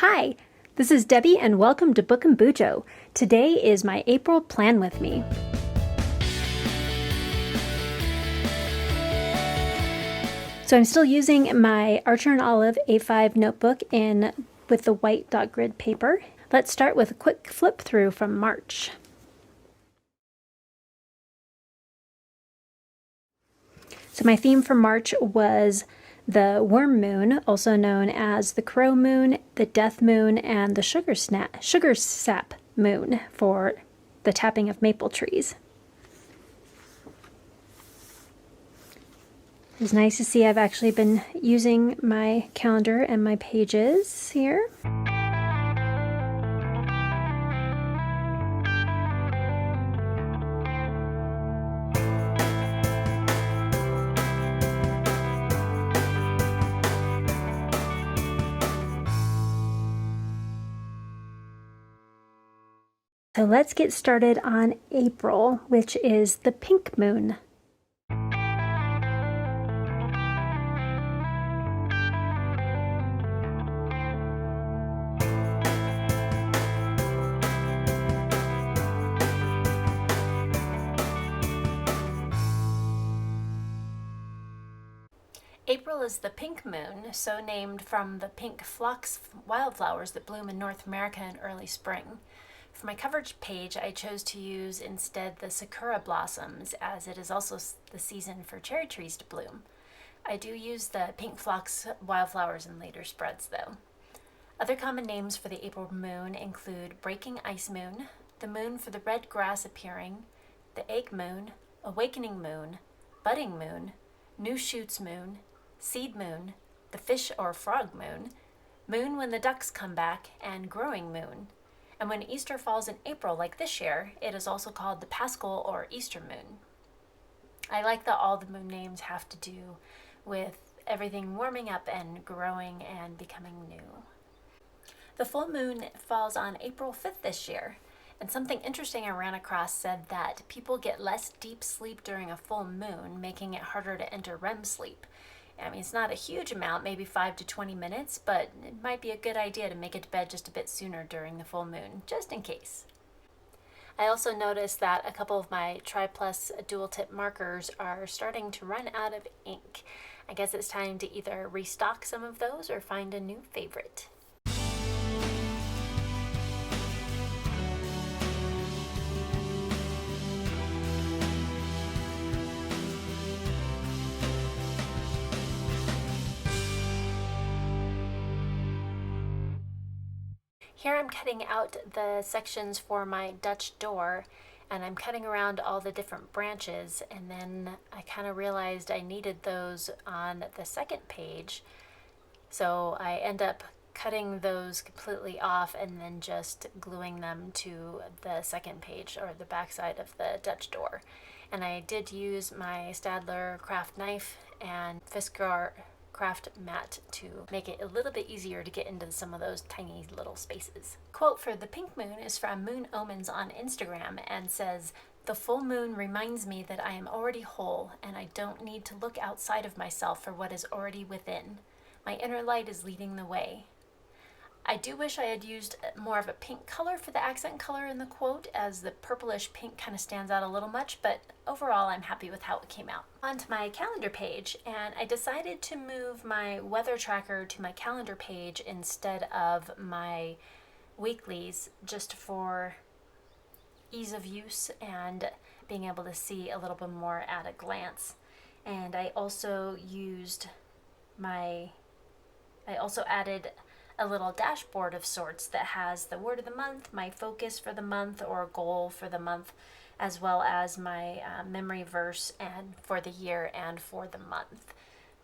Hi, this is Debbie and welcome to Book and Bujo. Today is my April plan with me. So I'm still using my Archer and Olive A5 notebook with the white dot grid paper. Let's start with a quick flip through from March. So my theme for March was the worm moon, also known as the crow moon, the death moon, and the sugar sap moon for the tapping of maple trees. It's nice to see I've actually been using my calendar and my pages here. So let's get started on April, which is the pink moon. April is the pink moon, so named from the pink phlox wildflowers that bloom in North America in early spring. For my coverage page, I chose to use instead the sakura blossoms, as it is also the season for cherry trees to bloom. I do use the pink phlox wildflowers in later spreads, though. Other common names for the April moon include breaking ice moon, the moon for the red grass appearing, the egg moon, awakening moon, budding moon, new shoots moon, seed moon, the fish or frog moon, moon when the ducks come back, and growing moon. And when Easter falls in April, like this year, it is also called the Paschal or Easter moon. I like that all the moon names have to do with everything warming up and growing and becoming new. The full moon falls on April 5th this year, and something interesting I ran across said that people get less deep sleep during a full moon, making it harder to enter REM sleep. I mean, it's not a huge amount, maybe 5 to 20 minutes, but it might be a good idea to make it to bed just a bit sooner during the full moon, just in case. I also noticed that a couple of my Tri-Plus dual tip markers are starting to run out of ink. I guess it's time to either restock some of those or find a new favorite. Here I'm cutting out the sections for my Dutch door, and I'm cutting around all the different branches, and then I kind of realized I needed those on the second page, so I end up cutting those completely off and then just gluing them to the second page or the back side of the Dutch door. And I did use my Staedtler Craft knife and Fiskers craft mat to make it a little bit easier to get into some of those tiny little spaces. Quote for the pink moon is from Moon Omens on Instagram and says, "The full moon reminds me that I am already whole and I don't need to look outside of myself for what is already within. My inner light is leading the way." I do wish I had used more of a pink color for the accent color in the quote, as the purplish pink kind of stands out a little much, but overall I'm happy with how it came out. On to my calendar page, and I decided to move my weather tracker to my calendar page instead of my weeklies, just for ease of use and being able to see a little bit more at a glance. And I also added a little dashboard of sorts that has the word of the month, my focus for the month or goal for the month, as well as my memory verse and for the year and for the month.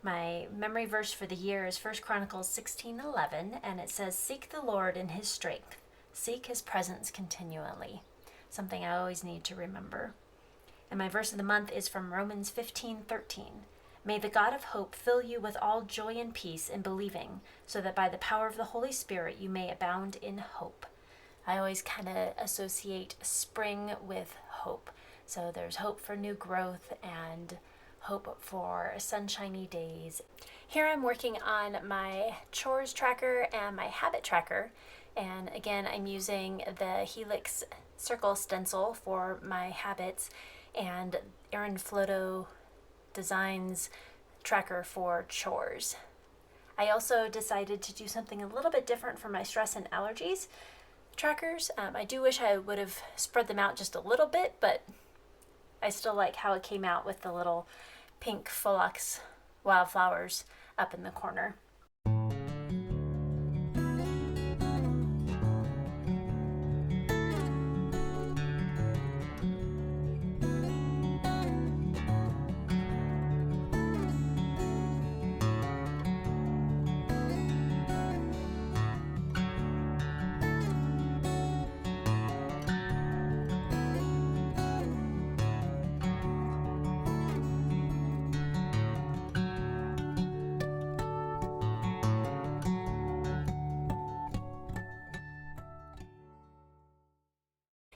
My memory verse for the year is 1 Chronicles 16:11, and it says, "Seek the Lord in his strength, seek his presence continually." Something I always need to remember. And my verse of the month is from Romans 15:13. "May the God of hope fill you with all joy and peace in believing, so that by the power of the Holy Spirit you may abound in hope." I always kind of associate spring with hope. So there's hope for new growth and hope for sunshiny days. Here I'm working on my chores tracker and my habit tracker, and again I'm using the Helix circle stencil for my habits and Erin Floto Designs tracker for chores. I also decided to do something a little bit different for my stress and allergies trackers. I do wish I would have spread them out just a little bit, but I still like how it came out with the little pink phlox wildflowers up in the corner.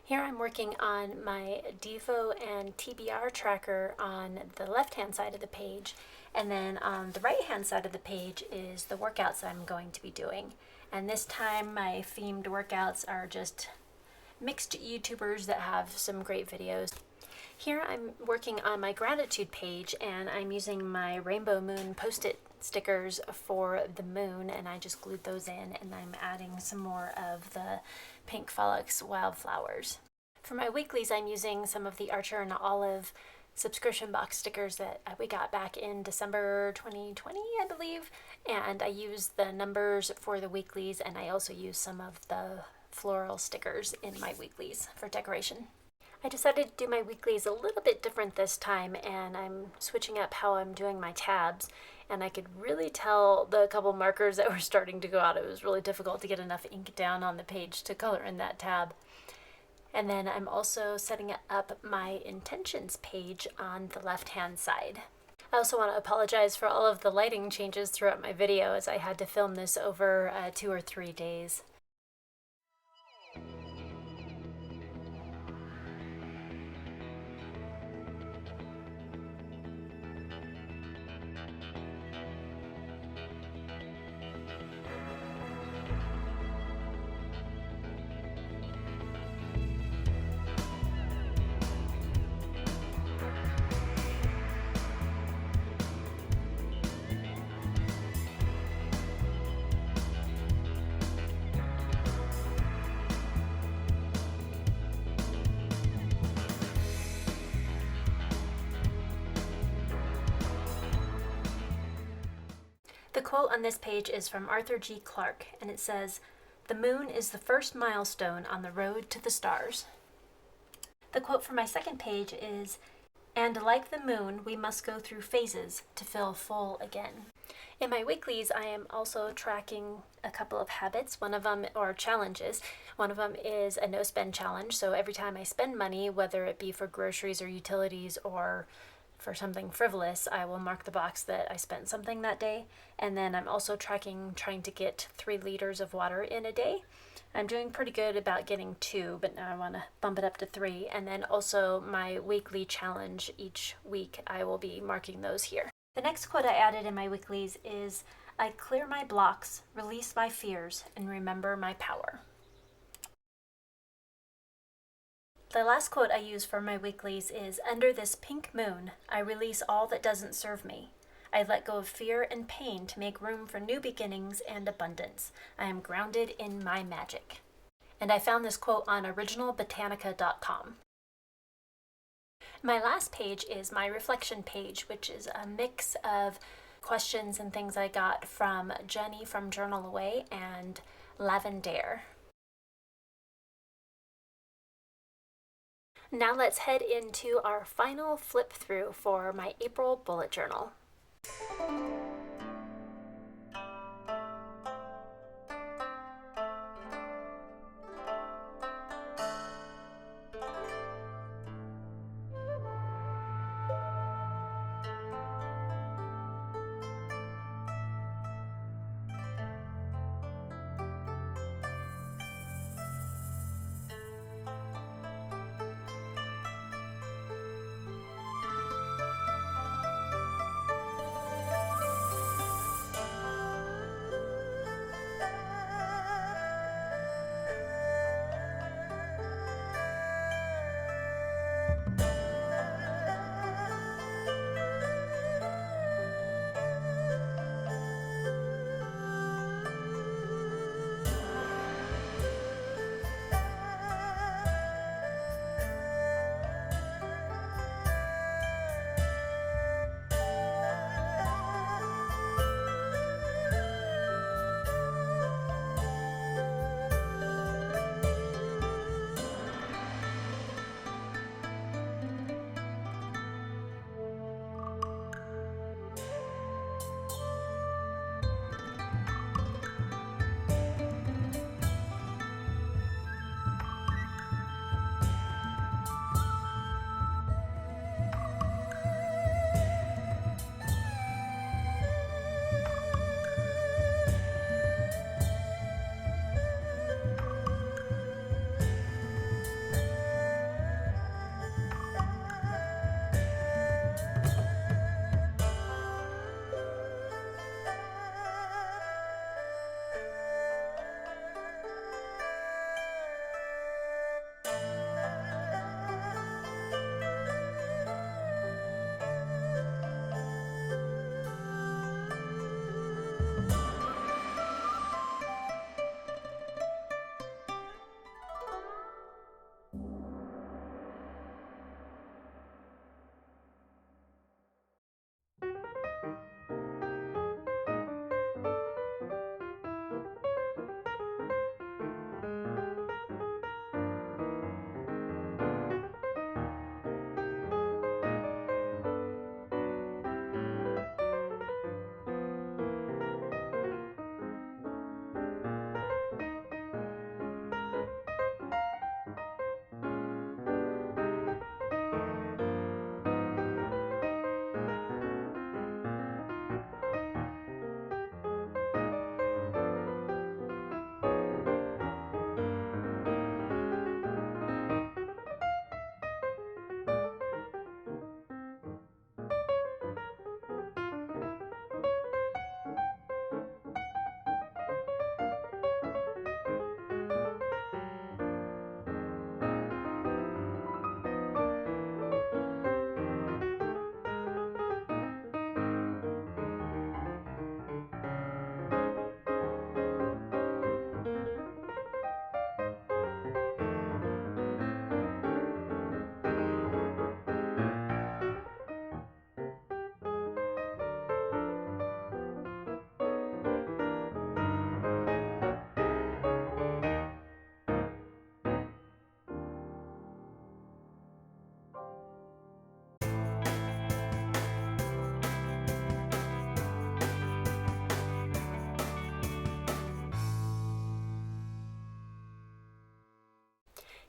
Here I'm working on my Devo and TBR tracker on the left-hand side of the page, and then on the right-hand side of the page is the workouts I'm going to be doing. And this time my themed workouts are just mixed YouTubers that have some great videos. Here I'm working on my gratitude page, and I'm using my Rainbow Moon post-it stickers for the moon, and I just glued those in, and I'm adding some more of the pink phlox wildflowers. For my weeklies, I'm using some of the Archer and Olive subscription box stickers that we got back in December 2020, I believe, and I use the numbers for the weeklies, and I also use some of the floral stickers in my weeklies for decoration. I decided to do my weeklies a little bit different this time, and I'm switching up how I'm doing my tabs, and I could really tell the couple markers that were starting to go out. It was really difficult to get enough ink down on the page to color in that tab. And then I'm also setting up my intentions page on the left-hand side. I also want to apologize for all of the lighting changes throughout my video, as I had to film this over 2 or 3 days. The quote on this page is from Arthur G. Clarke, and it says, "The moon is the first milestone on the road to the stars." The quote for my second page is, "And like the moon, we must go through phases to feel full again." In my weeklies, I am also tracking a couple of habits, one of them, or challenges. One of them is a no spend challenge, so every time I spend money, whether it be for groceries or utilities or for something frivolous, I will mark the box that I spent something that day. And then I'm also trying to get 3 liters of water in a day. I'm doing pretty good about getting 2, but now I want to bump it up to 3. And then also my weekly challenge each week, I will be marking those here. The next quote I added in my weeklies is, "I clear my blocks, release my fears, and remember my power." The last quote I use for my weeklies is, "Under this pink moon, I release all that doesn't serve me. I let go of fear and pain to make room for new beginnings and abundance. I am grounded in my magic." And I found this quote on originalbotanica.com. My last page is my reflection page, which is a mix of questions and things I got from Jenny from Journal Away and Lavendare. Now let's head into our final flip through for my April bullet journal.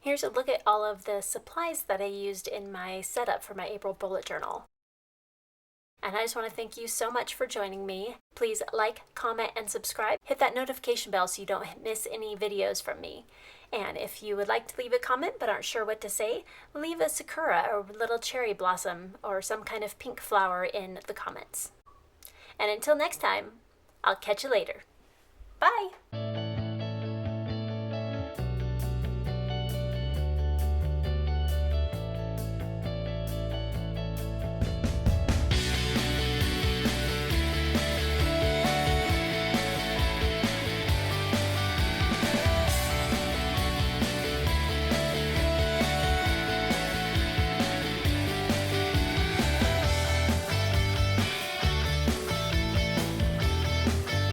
Here's a look at all of the supplies that I used in my setup for my April bullet journal. And I just want to thank you so much for joining me. Please like, comment, and subscribe. Hit that notification bell so you don't miss any videos from me. And if you would like to leave a comment but aren't sure what to say, leave a sakura or little cherry blossom or some kind of pink flower in the comments. And until next time, I'll catch you later. Bye!